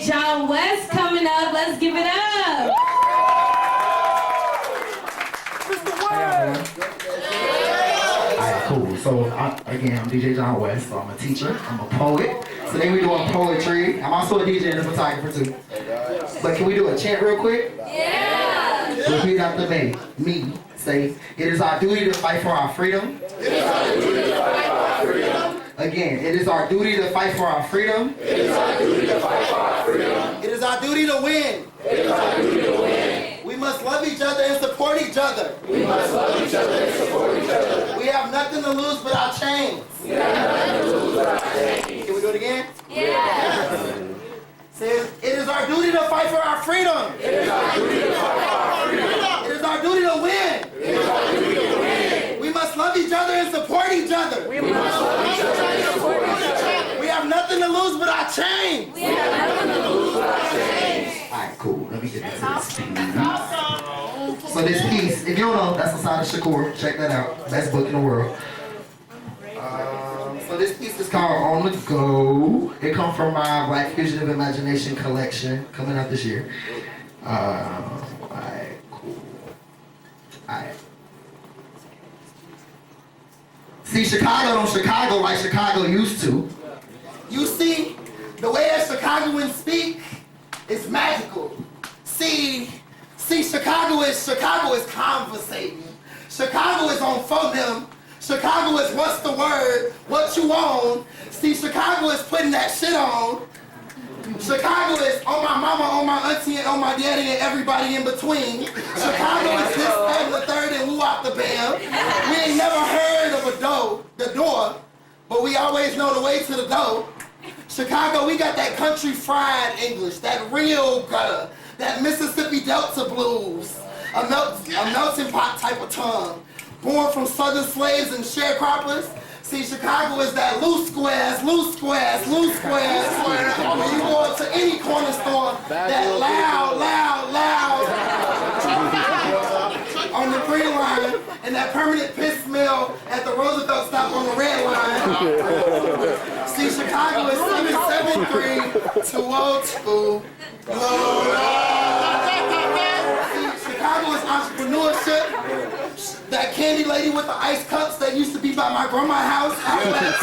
John West coming up. Let's give it up. Alright, cool. So, again, I'm DJ John West. So I'm a teacher. I'm a poet. Today we're doing poetry. I'm also a DJ and a photographer too. But can we do a chant real quick? Yeah. Repeat after me. Say, it is our duty to fight for our freedom. It is our duty to fight for our freedom. Again, it is our duty to fight for our freedom. It is our duty to fight for our freedom. It is our duty to win. It is our duty to win. We must love each other and support each other. We must love each other and support each other. We have nothing to lose but our chains. We have nothing to lose but our chains. Can we do it again? Yeah. Says, it is our duty to fight for our freedom. It is our duty to fight for our freedom. It is our duty to win. It is our duty to win. We must love each other and support each other. We must love each other and support each other. We have nothing to lose but our chains. We have nothing to lose but our chains. Alright, cool. Let me get into this piece. So this piece, if you don't know, that's the side of Shakur. Check that out. Best book in the world. So this piece is called On the Go. It comes from my Black Fugitive Imagination collection coming out this year. Alright, cool. Alright. See, Chicago don't Chicago like Chicago used to. You see, the way that Chicagoans speak is magical. See, Chicago is conversating. Chicago is on phoneme. Chicago is what's the word, what you own. See, Chicago is putting that shit on. Chicago is on my mama, on my auntie, and on my daddy, and everybody in between. Chicago is this, that, and the third, and woo out the bam. We ain't never heard of the door, but we always know the way to the door. Chicago, we got that country fried English, that real gutter, that Mississippi Delta blues, a melting pot type of tongue. Born from southern slaves and sharecroppers. See, Chicago is that loose squares. When you go to any corner store, that loud, on the green line, and that permanent piss smell at the Roosevelt stop on the red line. See, Chicago is 773-202. See, Chicago is entrepreneurship. That candy lady with the ice cups that used to be by my grandma's house out west.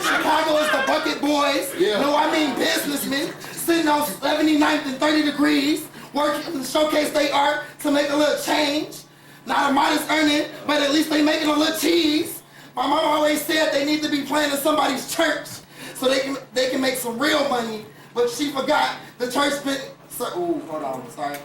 Chicago is the bucket boys. No, I mean businessmen sitting on 79th and 30 degrees, working to showcase their art to make a little change. Not a modest earning, but at least they making a little cheese. My mom always said they need to be playing in somebody's church so they can make some real money. But she forgot the church been. Ooh, hold on, sorry.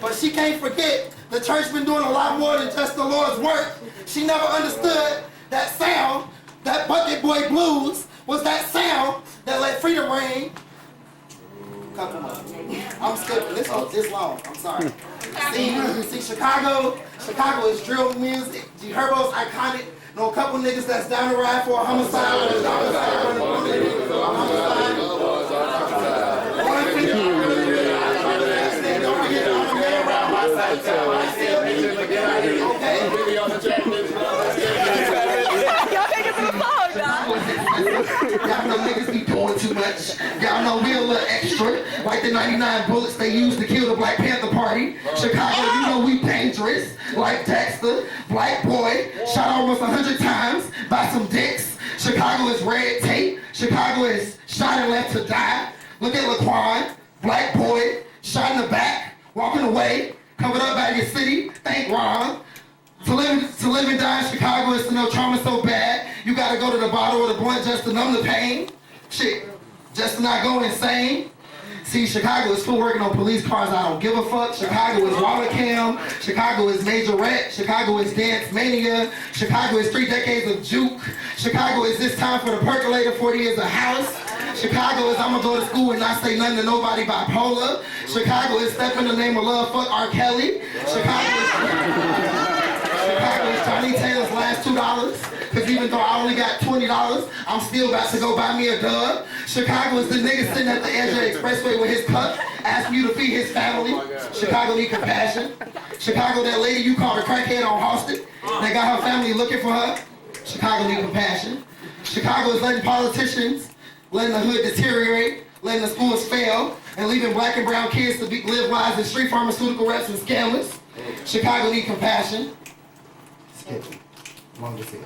But she can't forget the church been doing a lot more than just the Lord's work. She never understood that sound, that bucket boy blues, was that sound that let freedom ring. Couple more. I'm skipping. This long. I'm sorry. See, Chicago is drill music. G Herbo's iconic. Know a couple niggas that's down the ride for a homicide. Y'all know niggas be doing too much. Y'all know we a little extra. Like the 99 bullets they used to kill the Black Panther Party. Chicago, you know we dangerous. Like Dexter, Black Boy, shot almost 100 times by some dicks. Chicago is red tape. Chicago is shot and left to die. Look at Laquan, Black Boy, shot in the back, walking away, covered up by your city. Thank Ron. To live and die in Chicago is to know trauma so bad, you gotta go to the bottle or the blunt just to numb the pain. Shit, just to not go insane. See, Chicago is still working on police cars, I don't give a fuck. Chicago is Water Cam. Chicago is Majorette. Chicago is Dance Mania. Chicago is 3 decades of juke. Chicago is this time for the percolator, 40 years of house. Chicago is I'ma go to school and not say nothing to nobody bipolar. Chicago is Step in the Name of Love, fuck R. Kelly. Chicago is Johnny Taylor's last $2. Cause even though I only got $20, I'm still about to go buy me a dub. Chicago is the nigga sitting at the edge of the expressway with his cup, asking you to feed his family. Chicago need compassion. Chicago, that lady you called a crackhead on Halsted, that got her family looking for her. Chicago need compassion. Chicago is letting politicians, letting the hood deteriorate, letting the schools fail, and leaving black and brown kids to live lives as street pharmaceutical reps and scammers. Chicago need compassion. Skip it. Long as it.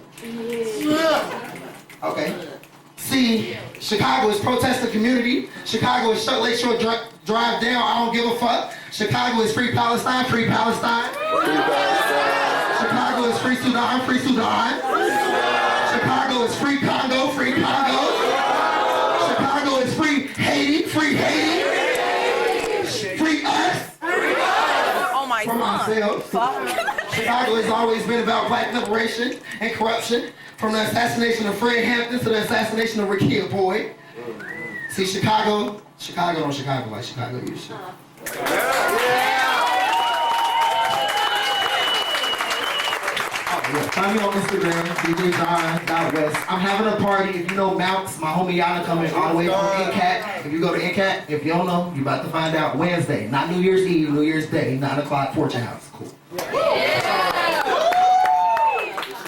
Okay. C, Chicago is protest the community. Chicago is shut Lakeshore Drive down. I don't give a fuck. Chicago is free Palestine, free Palestine. Chicago is free Sudan, free Sudan. Chicago is free Congo, free Congo. Chicago is free Haiti, free Haiti. Free us. Oh my From God. ourselves. Chicago has always been about black liberation and corruption. From the assassination of Fred Hampton to the assassination of Rekia Boyd. See, Chicago don't Chicago like Chicago used to. Yeah, find me on Instagram, DJJohn.West. I'm having a party. If you know Mounts, my homie Yana coming all the way from NCAT. If you go to NCAT, if you don't know, you're about to find out Wednesday. Not New Year's Eve, New Year's Day, 9 o'clock, Fortune House. Cool.